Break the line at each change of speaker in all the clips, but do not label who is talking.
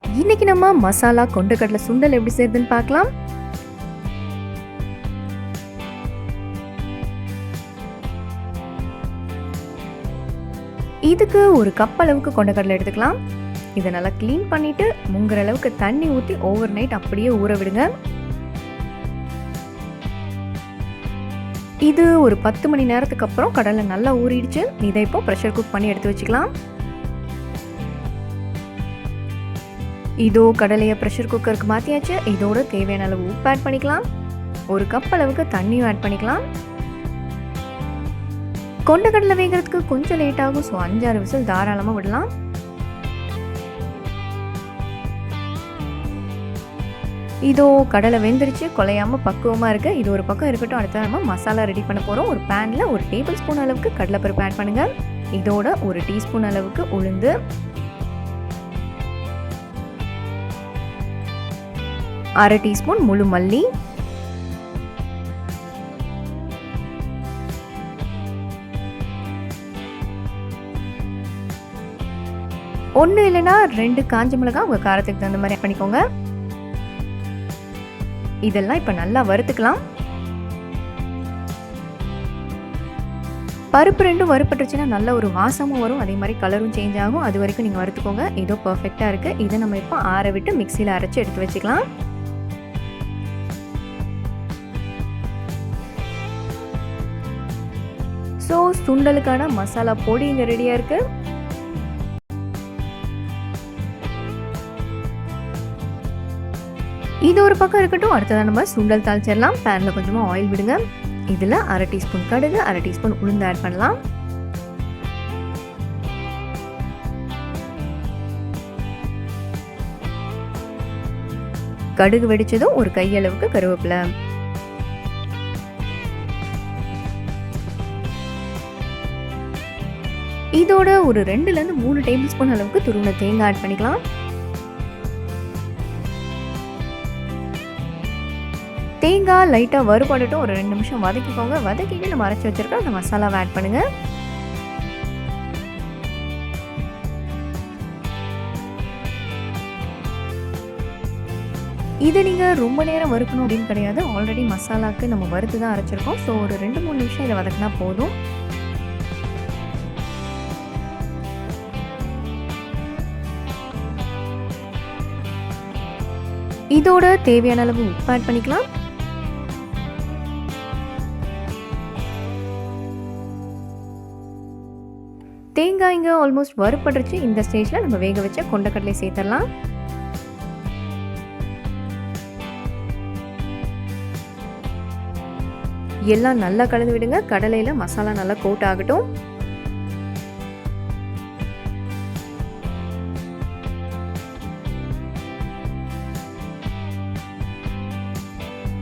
இன்னைக்கு நம்ம மசாலா கொண்டக்கடலை சுண்டல் எப்படி செய்யறதுன்னு பார்க்கலாம். இதுக்கு ஒரு கப் அளவுக்கு கொண்டக்கடலை எடுத்துக்கலாம். இதை நல்லா க்ளீன் பண்ணிட்டு முங்குற அளவுக்கு தண்ணி ஊற்றி ஓவர் நைட் அப்படியே ஊற விடுங்க. இது ஒரு 10 மணி நேரத்துக்கு அப்புறம் கடலை நல்லா ஊறிடுச்சு. இதை இப்போ ப்ரெஷர் குக் பண்ணி எடுத்து வச்சுக்கலாம். இதோ கடலையை ப்ரெஷர் குக்கருக்கு மாற்றியாச்சு. இதோட தேவையான அளவு உப்பு ஆட் பண்ணிக்கலாம். ஒரு கப் அளவுக்கு தண்ணியும் ஆட் பண்ணிக்கலாம். கொண்டக்கடலை வேகிறதுக்கு கொஞ்சம் லேட் ஆகும். ஸோ 5-6 விசில் தாராளமாக விடலாம். இதோ கடலை வெந்துருச்சு, குலையாமல் பக்குவமாக இருக்குது. இது ஒரு பக்கம் இருக்கட்டும். அடுத்த நம்ம மசாலா ரெடி பண்ண போகிறோம். ஒரு பேனில் 1 டேபிள் ஸ்பூன் அளவுக்கு கடலைப்பருப்பு ஆட் பண்ணுங்கள். இதோட 1 டீஸ்பூன் அளவுக்கு உளுந்து, 1/2 டீஸ்பூன் முழு மல்லி, 1 இல்லைன்னா 2 காஞ்ச மிளகாய் உங்கள் காரத்துக்கு தகுந்த மாதிரி ஆட் பண்ணிக்கோங்க. இதெல்லாம் இப்போ நல்லா வறுத்துக்கலாம். பருப்பு ரெண்டும் வறுப்பட்டுருச்சுன்னா நல்ல ஒரு வாசமும் வரும், அதே மாதிரி கலரும் சேஞ்ச் ஆகும். அது வரைக்கும் நீங்கள் வறுத்துக்கோங்க. இதோ பர்ஃபெக்டாக இருக்குது. இதை நம்ம இப்போ ஆற விட்டு மிக்சியில் அரைச்சி எடுத்து வச்சுக்கலாம். ஸோ சுண்டலுக்கான மசாலா பொடி இங்கே ரெடியாக இருக்குது. இது ஒரு பக்கம் இருக்கட்டும். அடுத்ததான் நம்ம சுண்டல் தாளிச்சிடலாம். பேனில் கொஞ்சமாக ஆயில் விடுங்க. இதில் 1/2 டீஸ்பூன் கடுகு, 1/2 டீஸ்பூன் உளுந்து ஆட் பண்ணலாம். கடுகு வெடிச்சதும் ஒரு கையளவுக்கு கருவேப்பிலை, இதோட ஒரு 2லேருந்து 3 டேபிள் ஸ்பூன் அளவுக்கு துருவின தேங்காய் ஆட் பண்ணிக்கலாம். தேங்காய் லைட்டாக வறுபடட்டும். ஒரு 2 நிமிஷம் வதக்கிக்கோங்க. வதக்கிட்டு நம்ம அரைச்சி வச்சிருக்க அந்த மசாலாவை ஆட் பண்ணுங்க. இதை நீங்கள் ரொம்ப நேரம் வறுக்கணும் அப்படின்னு கிடையாது. ஆல்ரெடி மசாலாவுக்கு நம்ம வறுத்து தான் அரைச்சிருக்கோம். ஸோ ஒரு 2-3 நிமிஷம் இதை வதக்கினா போதும். இதோட தேவையான அளவு உப்பு ஆட் பண்ணிக்கலாம். தேங்காய் இங்கே ஆல்மோஸ்ட் வறுபட்டுருச்சு. இந்த ஸ்டேஜில் நம்ம வேக வச்ச கொண்டக்கடலை சேர்த்துடலாம். எல்லாம் நல்லா கலந்து விடுங்க. கடலையில் மசாலா நல்லா கோட் ஆகட்டும்.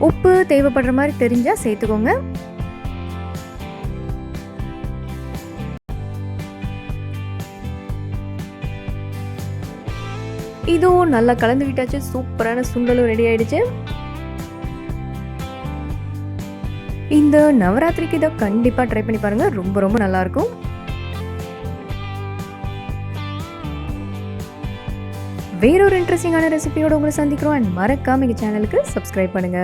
உப்பு தேவைப்படுற மாதிரி தெரிஞ்சால் சேர்த்துக்கோங்க. இதுவும் நல்லா கலந்து விட்டாச்சு. சூப்பரான சுண்டலும் ரெடி ஆயிடுச்சு. இந்த நவராத்திரிக்கு இதை கண்டிப்பாக ட்ரை பண்ணி பாருங்க. ரொம்ப ரொம்ப நல்லா இருக்கும். வேறொரு இன்ட்ரெஸ்டிங்கான ரெசிபியோட உங்களை சந்திக்கிறோம். அண்ட் மறக்காம எங்கள் சேனலுக்கு சப்ஸ்கிரைப் பண்ணுங்க.